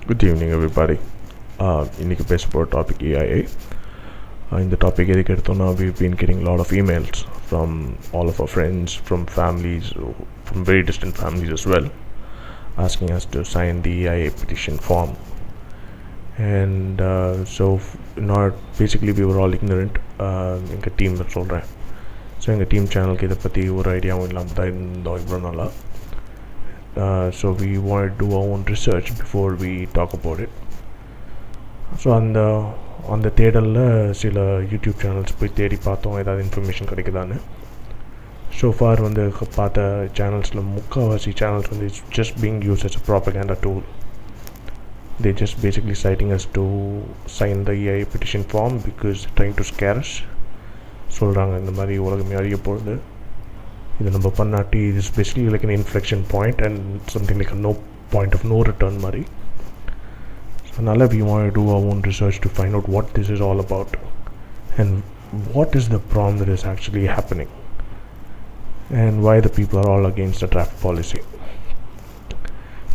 Good evening, everybody. இன்னைக்கு பேச போகிற டாபிக் ஏஐ. இந்த டாபிக் எதுக்கு எடுத்தோன்னா, we've been getting a lot of emails from all of our friends, from families, from very distant families as well, asking us to sign the EIA petition form. And basically we were all ignorant. எங்கள் team சொல்கிறேன். So எங்கள் team சேனலுக்கு இதை பற்றி ஒரு ஐடியாவும் இல்லாமல் தான் இருந்தோம் இவ்வளோ நாளாக. So we want to do our own research before we talk about it. So அந்த தேடலில் சில யூடியூப் சேனல்ஸ் போய் தேடி பார்த்தோம் ஏதாவது இன்ஃபர்மேஷன் கிடைக்குதான்னு. ஸோ ஃபார் வந்து பார்த்த சேனல்ஸில் முக்கால்வாசி சேனல்ஸ் வந்து it's just being use as a propaganda tool. They just basically citing us to sign the EIA petition form because trying to scare us. சொல்கிறாங்க இந்த மாதிரி உலகமே அழிய போகுது, இது நம்ம பண்ணாட்டி இது is basically like an inflection point and something like a no point of no return மாதிரி. So அதனால் we want to do our own research to find out what this is all about and what is the problem that is actually happening and why the people are all against the draft policy.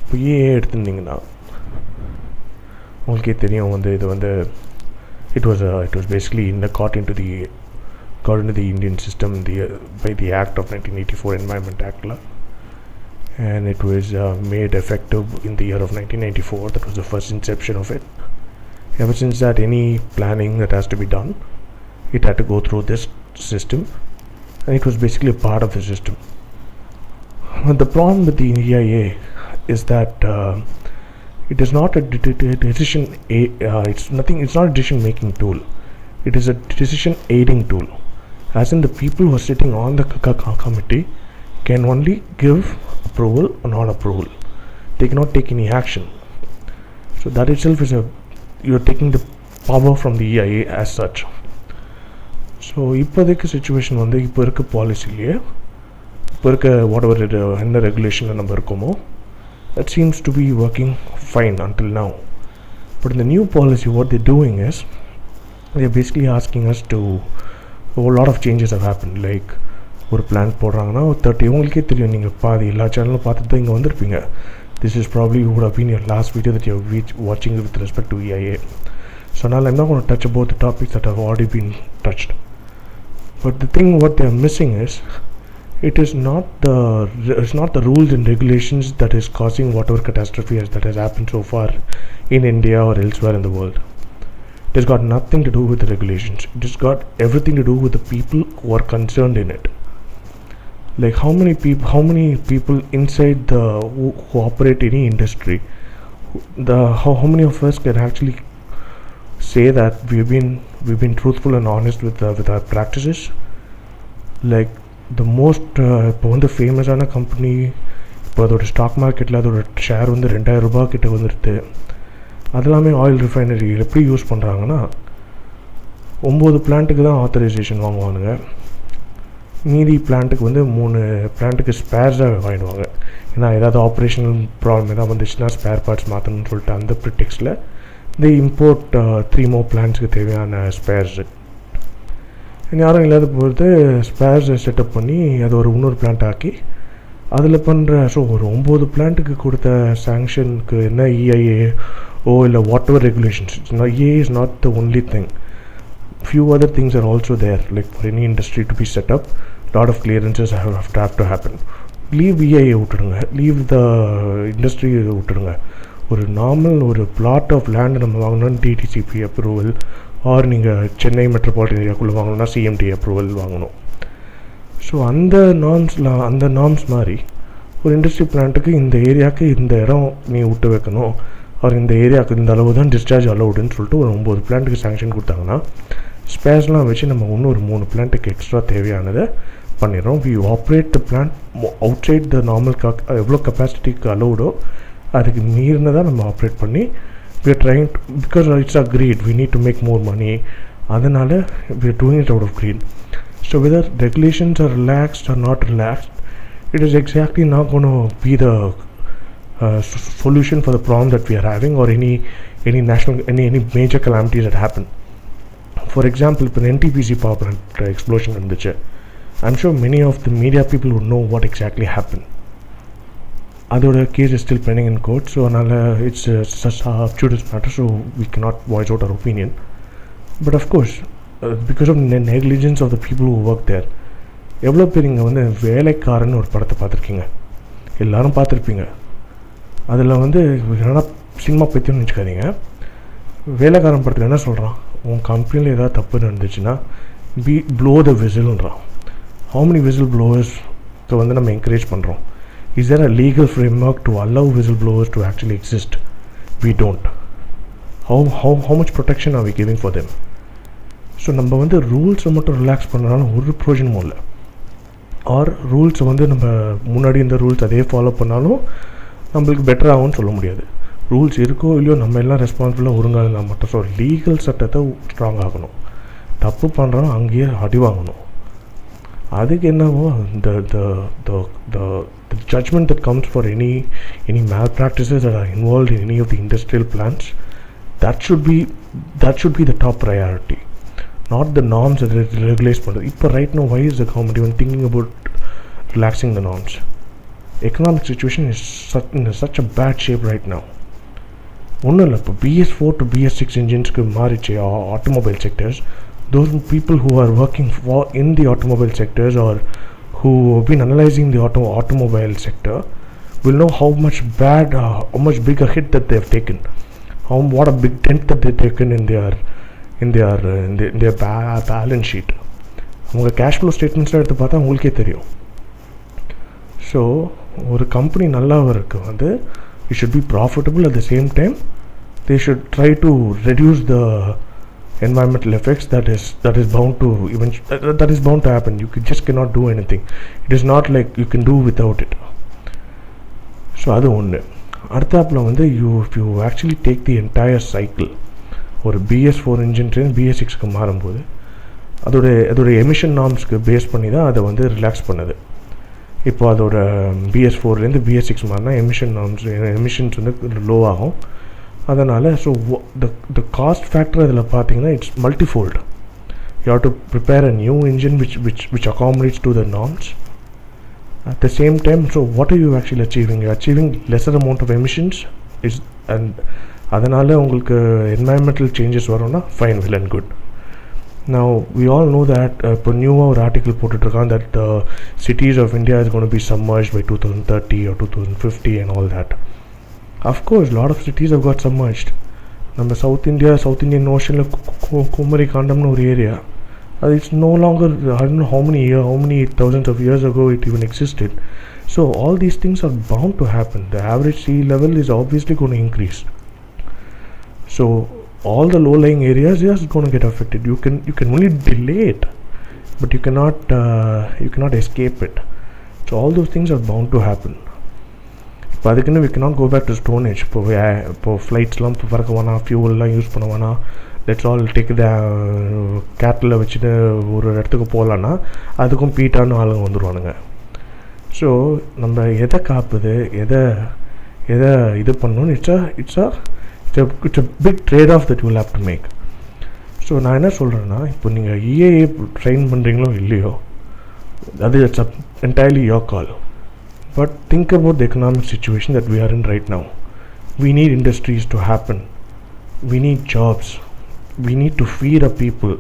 இப்போ எடுத்துருந்தீங்கன்னா உங்களுக்கே தெரியும் வந்து இது வந்து it was basically got into the Indian system by the Act of 1984 Environment Act la. And it was made effective in the year of 1994. That was the first inception of it. Ever since that, any planning that has to be done, it had to go through this system, and it was basically a part of the system. But the problem with the EIA is that it is not a decision. It's not a decision making tool. It is a decision aiding tool. As in, the people who are sitting on the committee can only give approval or non-approval. They cannot take any action. So that itself is you are taking the power from the EIA as such. So இப்போதைக்கு situation வந்து இப்போ இருக்க பாலிசிலேயே இப்போ இருக்க what ever என்ன ரெகுலேஷனில் நம்ம இருக்கோமோ that seems to be working fine until now. But in the new policy, what they're doing is they're basically asking us to a lot of changes have happened. Like ஒரு plan போடுறாங்கன்னா ஒரு 30 உங்களுக்கே தெரியும், நீங்கள் பாதி எல்லா சேனலும் பார்த்துட்டு தான் இங்கே வந்திருப்பீங்க. This is probably would have been your last video that you're watching with respect to EIA. So now I'm not going to touch about the topics that have already been touched. But the thing what they're missing is it's not the rules and regulations that is causing whatever catastrophe that has happened so far in India or elsewhere in the world. It has got nothing to do with the regulations. It has got everything to do with the people who are concerned in it. Like how many people inside who operate any industry, how many of us can actually say that we've been truthful and honest with our practices? Like the most இப்போ வந்து ஃபேமஸான company இப்போ அதோட stock மார்க்கெட்டில் அதோட share வந்து 2000 ரூபாய் கிட்ட வந்துடுது. அதெல்லாமே ஆயில் ரிஃபைனரி எப்படி யூஸ் பண்ணுறாங்கன்னா 9 பிளான்ட்டுக்கு தான் ஆத்தரைசேஷன் வாங்குவானுங்க, மீதி பிளான்ட்டுக்கு வந்து 3 பிளான்ட்டுக்கு ஸ்பேர்ஸாக வாங்கிடுவாங்க. ஏன்னா ஏதாவது ஆப்ரேஷனல் ப்ராப்ளம் எதாவது வந்துச்சுன்னா ஸ்பேர் பார்ட்ஸ் மாற்றணும்னு சொல்லிட்டு அந்த ப்ரிடெக்ஸில் தி இம்போர்ட் 3 more பிளான்ட்ஸுக்கு தேவையான ஸ்பேர்ஸு. யாரும் இல்லாத பொறுத்து ஸ்பேர்ஸை செட்டப் பண்ணி அது ஒரு இன்னொரு பிளான்ட் ஆக்கி அதில் பண்ணுற. ஸோ ஒரு 9 பிளான்ட்டுக்கு கொடுத்த சாங்ஷனுக்கு என்ன EIA இல்லை what ever regulations, EIA is not the only thing. Few other things are also there, like for any industry to be set up, lot of clearances have to happen. Leave EIA விட்டுடுங்க, leave the industry விட்டுடுங்க. ஒரு normal ஒரு plot of land நம்ம வாங்கணும்னா DTCP approval, R நீங்கள் Chennai metropolitan ஏரியாக்குள்ளே வாங்கணும்னா CMD approval வாங்கணும். So அந்த நார்ம்ஸ் மாதிரி ஒரு இண்டஸ்ட்ரி பிளான்ட்டுக்கு இந்த ஏரியாவுக்கு இந்த இடம் நீ விட்டு வைக்கணும், அவர் இந்த ஏரியாவுக்கு இந்த அளவு தான் டிஸ்சார்ஜ் அலவுடுன்னு சொல்லிட்டு ஒரு 9 பிளான்ட்டுக்கு சாங்ஷன் கொடுத்தாங்கன்னா ஸ்பேர்ஸ்லாம் வச்சு நம்ம இன்னும் ஒரு 3 பிளான்ட்டுக்கு எக்ஸ்ட்ரா தேவையானதை பண்ணிடுறோம். We operate the plant outside the normal எவ்வளோ கெப்பாசிட்டிக்கு அலவுடோ அதுக்கு மீறினதாக நம்ம ஆப்ரேட் பண்ணி we are trying to, because it's a greed, we need to make more money, அதனால் we are doing it out of greed. So whether regulations are relaxed or not relaxed, it is exactly not going to be the solution for the problem that we are having or any major calamities that happen. For example, இப்போ NTPC power plant explosion இருந்துச்சு. I'm sure many of the media people would know what exactly happened. அதோட case is still pending in court. So அதனால் it's such sub judice matter. So we cannot voice out our opinion. But of course because of negligence of the people who work there. எவ்வளோ பேர் இங்கே வந்து வேலைக்காரன்னு ஒரு படத்தை பார்த்துருக்கீங்க, எல்லோரும் பார்த்துருப்பீங்க. அதில் வந்து என்னென்னா சினிமா பற்றியும் வச்சுக்காதீங்க. வேலைக்காரன் படத்தில் என்ன சொல்கிறான், உன் கம்பெனியில் ஏதாவது தப்பு நடந்துச்சுன்னா ப்ளோ த விசில்ன்றான். ஹவு மெனி விசில் ப்ளோவர்ஸ்க்கு வந்து நம்ம என்கரேஜ் பண்ணுறோம்? Is there a legal framework to allow whistle blowers to actually exist? We don't. how much protection are we giving for them? So நம்ம வந்து ரூல்ஸை மட்டும் ரிலாக்ஸ் பண்ணுறதுனால ஒரு ப்ரோஜனமும் இல்லை. ஆர் ரூல்ஸை வந்து நம்ம முன்னாடி இந்த ரூல்ஸ் அதே ஃபாலோ பண்ணாலும் நம்மளுக்கு பெட்டர் ஆகும்னு சொல்ல முடியாது. ரூல்ஸ் இருக்கோ இல்லையோ நம்ம எல்லாம் ரெஸ்பான்சிபிளாக ஒழுங்காக இருந்தால் மட்டும். ஸோ லீகல் சட்டத்தை ஸ்ட்ராங் ஆகணும். தப்பு பண்ணுறோம் அங்கேயே அடி வாங்கணும். அதுக்கு என்னவோ the judgment that comes for any malpractices that are involved in any of the industrial plants, that should be the top priority, not the norms that it regulates. But right now, why is the government even thinking about relaxing the norms? Economic situation is in such a bad shape right now. ஒன்றும் இல்லை, இப்போ BS4 to BS6 engines மாறிச்சு automobile sectors. Those people who are working in the automobile sectors or who have been analyzing the automobile sector will know how much big a hit that they have taken, what a big dent that they have taken in their balance sheet. அவங்க cash flow ஸ்டேட்மெண்ட்ஸ்லாம் எடுத்து பார்த்தா உங்களுக்கே தெரியும். So ஒரு company நல்லா இருக்கு வந்து it should be profitable. At the same time, they should try to reduce the environmental effects that is bound to happen. You just cannot do anything. It is not like you can do without it. So அது ஒன்று. அடுத்தாப்பில் வந்து if you actually take the entire cycle, ஒரு BS4 engine train BS6க்கு மாறும்போது அதோட emission நார்ம்ஸ்க்கு base பண்ணி தான் அதை வந்து ரிலாக்ஸ் பண்ணுது. இப்போ அதோட BS4லேருந்து BS6 மாறினா எமிஷன்ஸ் வந்து லோ ஆகும். அதனால் ஸோ the காஸ்ட் ஃபேக்டர் அதில் பார்த்தீங்கன்னா it's multifold. You have to prepare a new engine which accommodates to the norms. At the same time, so what are you actually achieving? You're achieving lesser amount of emissions and அதனால் உங்களுக்கு environmental changes வரும்னா fine, well and good. Now we all know that இப்போ நியூவாக ஒரு article போட்டுட்ருக்கான் that the cities of India is going to be submerged by 2030 or 2050 and all that. Of course, a lot of cities have got submerged. நம்ம south Indian ஓஷனில் Kumari காண்டம்னு ஒரு area, அது it's no longer, I don't know how many thousands of years ago it even existed. So all these things are bound to happen. The average sea level is obviously going to increase. So all the low-lying areas is going to get affected. You can only delay it, but you cannot escape it. So all those things are bound to happen. இப்போ அதுக்குன்னு we cannot go back to stone age. இப்போ ஃப்ளைட்ஸ்லாம் இப்போ பறக்க வேணாம், ஃபியூவல்லாம் use பண்ண வேணாம், let's all take the கேட்டில் வச்சுட்டு ஒரு இடத்துக்கு போகலான்னா அதுக்கும் பீட்டான்னு ஆளுங்க வந்துடுவானுங்க. ஸோ நம்ம எதை காப்புது, எதை இது பண்ணணும், it's a big trade-off that you will have to make. So நான் என்ன சொல்கிறேன்னா, இப்போ நீங்கள் EAA ட்ரெயின் பண்ணுறீங்களோ இல்லையோ, அது it's entirely your call. But think about the economic situation that we are in right now. We need industries to happen. We need jobs. We need to feed our people.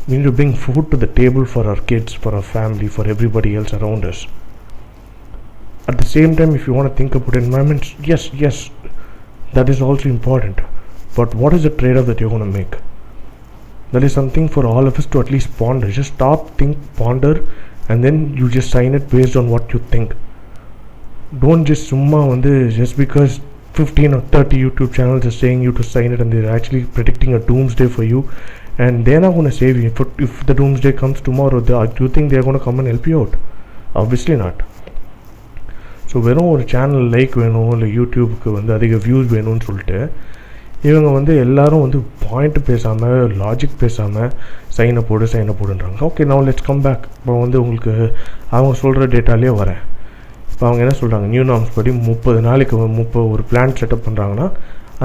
We need to bring food to the table for our kids, for our family, for everybody else around us. At the same time, if you want to think about environment, yes, that is also important. But what is the trade-off that you're going to make? That is something for all of us to at least ponder. Just stop, think, ponder, and then you just sign it based on what you think. Don't just summa வந்து just because 15 or 30 YouTube channels are saying you to sign it and they're actually predicting a doomsday for you, and they're not going to save you. If the doomsday comes tomorrow, do you think they're going to come and help you out? Obviously not. So வெறும் ஒரு channel like வேணும், இல்லை யூடியூபுக்கு வந்து அதிக views வேணும்னு சொல்லிட்டு இவங்க வந்து எல்லோரும் வந்து பாயிண்ட் பேசாமல், லாஜிக் பேசாமல் சைனை போடுன்றாங்க. Okay, now let's come back. இப்போ வந்து உங்களுக்கு அவங்க சொல்கிற டேட்டாலேயே வரேன். இப்போ அவங்க என்ன சொல்கிறாங்க, நியூ நார்ம்ஸ் படி 30 நாளைக்கு ஒரு பிளான் செட்டப் பண்ணுறாங்கன்னா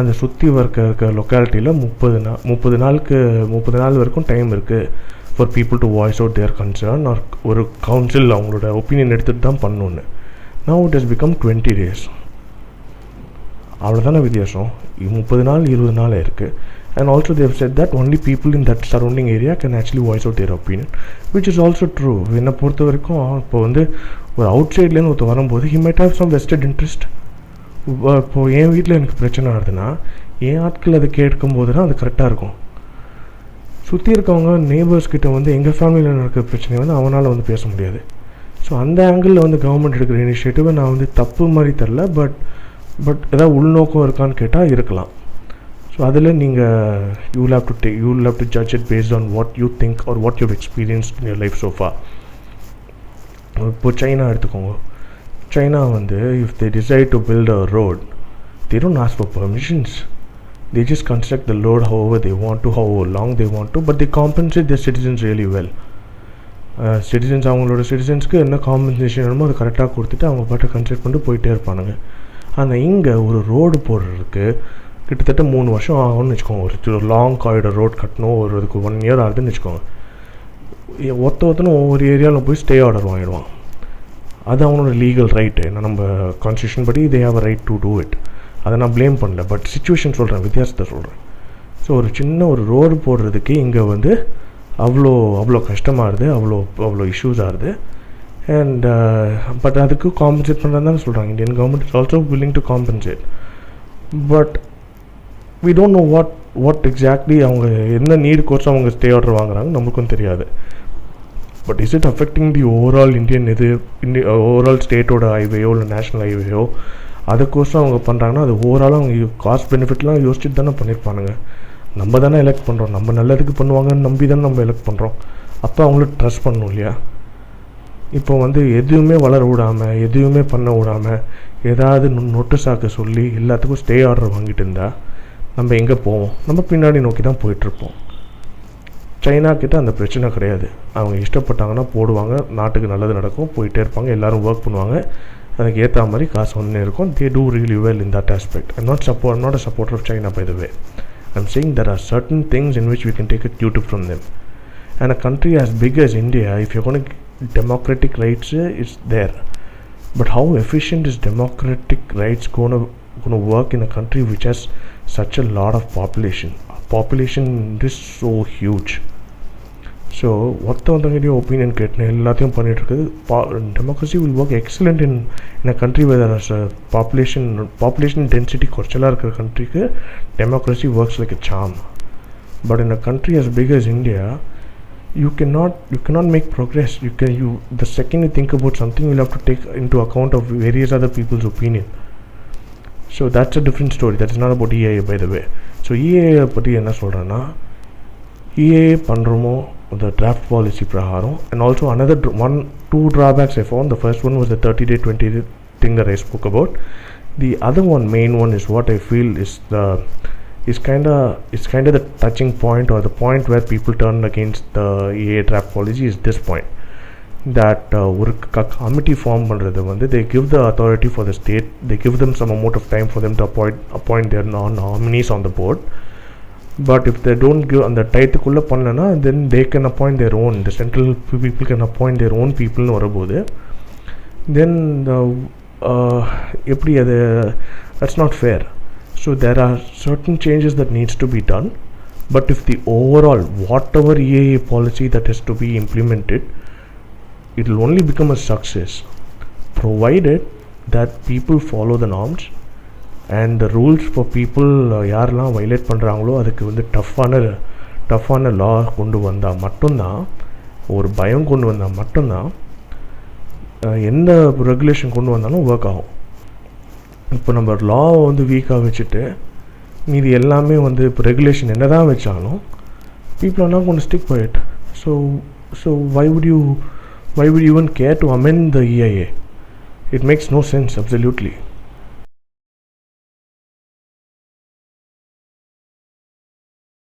அந்த சுற்றி இருக்க லொக்காலிட்டியில் 30 நாள் வரைக்கும் டைம் இருக்குது for people to voice out their concern. ஒரு கவுன்சில் அவங்களோட ஒப்பீனியன் எடுத்துகிட்டு தான் பண்ணணுன்னு. Now it has become 20 days. அவ்வளோதானே வித்தியாசம். 30 நாள் 20 நாள் இருக்குது. And also they have said that only people in that surrounding area can actually voice out their opinion, which is also true. என்னை பொறுத்த வரைக்கும் இப்போ வந்து ஒரு அவுட் சைட்லேருந்து ஒருத்தர் வரும்போது he might have some vested interest. இப்போது என் வீட்டில் எனக்கு பிரச்சனை ஆகுதுன்னா என் ஆட்கள் அதை கேட்கும்போது தான் அது கரெக்டாக இருக்கும். சுற்றி இருக்கவங்க நெய்பர்ஸ் கிட்ட வந்து எங்கள் ஃபேமிலியில் நடக்கிற பிரச்சனையை வந்து அவனால் வந்து பேச முடியாது. ஸோ அந்த ஆங்கிளில் வந்து கவர்மெண்ட் எடுக்கிற இனிஷியேட்டிவை நான் வந்து தப்பு மாதிரி தரல, பட் ஏதாவது உள்நோக்கம் இருக்கான்னு கேட்டால் இருக்கலாம். ஸோ அதில் நீங்கள் you will have to judge it based on what you think or what you experience in your life so far. இப்போ சைனா எடுத்துக்கோங்க. சைனா வந்து if they decide to build a road, they don't ask for permissions. They just construct the road however they want to, how long they want to, but they compensate their citizens really well. Citizens அவங்களோட சிட்டிசன்ஸ்க்கு என்ன compensation வேணுமோ அதை கரெக்டாக கொடுத்துட்டு அவங்க பாட்டை construct பண்ணிட்டு போயிட்டே இருப்பானுங்க. ஆனால் இங்கே ஒரு ரோடு போடுறதுக்கு கிட்டத்தட்ட 3 வருஷம் ஆகும்னு வச்சுக்கோங்க. ஒரு லாங் காரிடர் ரோட் கட்டணும், அதுக்கு 1 year ஆகுதுன்னு வச்சுக்கோங்க. ஒருத்தனும் ஒவ்வொரு ஏரியாவில் போய் ஸ்டே ஆர்டர் வாங்கிடுவான். அது அவனோட லீகல் ரைட்டு. ஏன்னா நம்ம கான்ஸ்டியூஷன் படி they have a right to do it. அதை நான் ப்ளேம் பண்ணல, பட் சிச்சுவேஷன் சொல்கிறேன், வித்தியாசத்தை சொல்கிறேன். ஸோ ஒரு சின்ன ஒரு ரோடு போடுறதுக்கு இங்கே வந்து அவ்வளோ கஷ்டமாகுது, அவ்வளோ இஷ்யூஸ் ஆகுது. அண்ட் பட் அதுக்கு காம்பன்சேட் பண்ணுறது தான் சொல்கிறாங்க. Indian government is also willing to compensate, but we don't know what exactly அவங்க என்ன நீடு கோர்ஸ் அவங்க ஸ்டே ஆர்டர் வாங்குறாங்க நம்மளுக்கும் தெரியாது. But is it affecting the overall overall ஸ்டேட்டோட ஹைவேயோ இல்லை நேஷ்னல் ஹைவேயோ அதுக்கோசம் அவங்க பண்ணுறாங்கன்னா அது ஓவராலாக அவங்க காஸ்ட் பெனிஃபிட்லாம் யோசிச்சுட்டு தானே பண்ணியிருப்பானுங்க. நம்ம தானே எலெக்ட் பண்ணுறோம், நம்ம நல்லதுக்கு பண்ணுவாங்கன்னு நம்பி தானே நம்ம எலெக்ட் பண்ணுறோம். அப்போ அவங்கள ட்ரஸ்ட் பண்ணணும் இல்லையா? இப்போ வந்து எதுவுமே வளர விடாமல், எதுவுமே பண்ண விடாமல், ஏதாவது நோட்டீஸாக்க சொல்லி எல்லாத்துக்கும் ஸ்டே ஆர்டர் வாங்கிட்டு இருந்தால் நம்ம எங்கே போவோம்? நம்ம பின்னாடி நோக்கி தான் போயிட்டுருப்போம். சைனா கிட்ட அந்த பிரச்சனை கிடையாது. அவங்க இஷ்டப்பட்டாங்கன்னா போடுவாங்க, நாட்டுக்கு நல்லது நடக்கும், போயிட்டே இருப்பாங்க, எல்லோரும் ஒர்க் பண்ணுவாங்க, அதுக்கு ஏற்ற மாதிரி காசு ஒன்று இருக்கும். They do really well in that aspect. I'm not a supporter of China, by the way. I'm saying there are certain things in which we can take a cue from them. And a country as big as India, if you're going to democratic rights, it's there. But how efficient is democratic rights going to work in a country which has such a lot of population? Population is so huge. So ஒருத்தவங்கிட்டே opinion கேட்டேன், எல்லாத்தையும் பண்ணிகிட்ருக்குது. Democracy will work excellent in a country where population density குறைச்சலாக இருக்கிற கண்ட்ரிக்கு democracy works like a charm. But in a country as big as India, you cannot make progress. The second you think about something, you'll have to take into account of various other people's opinion. So that's a different story. That is not about EIA, by the way. So EIA பற்றி என்ன சொல்கிறேன்னா, EIA பண்ணுறோமோ the draft policy praharam, and also two drawbacks I found. The first one was the 30-day 20-day thing that I spoke about. The other main one is what I feel is kind of the touching point, or the point where people turn against the EIA draft policy, is this point that ஒரு committee form பண்ணுறது வந்து they give the authority for the state, they give them some amount of time for them to appoint their nominees on the board. But if they don't give அந்த டயத்துக்குள்ளே பண்ணலன்னா, then they can appoint their own, the central people can appoint their own people வரும்போது then எப்படி அது, that's not fair. So there are certain changes that needs to be done, but if the overall whatever EIA policy that has to be implemented, it will only become a success provided that people follow the norms and the rules for people. யாரெல்லாம் violate பண்ணுறாங்களோ அதுக்கு வந்து டஃப்பான லா கொண்டு வந்தால் மட்டும்தான், ஒரு பயம் கொண்டு வந்தால் மட்டும்தான் எந்த ரெகுலேஷன் கொண்டு வந்தாலும் ஒர்க் ஆகும். இப்போ நம்ம லாவை வந்து வீக்காக வச்சுட்டு மீதி எல்லாமே வந்து இப்போ ரெகுலேஷன் என்ன தான் வச்சாலும் people are not going to stick by it. So why would you even care to amend the EIA? It makes no sense, absolutely.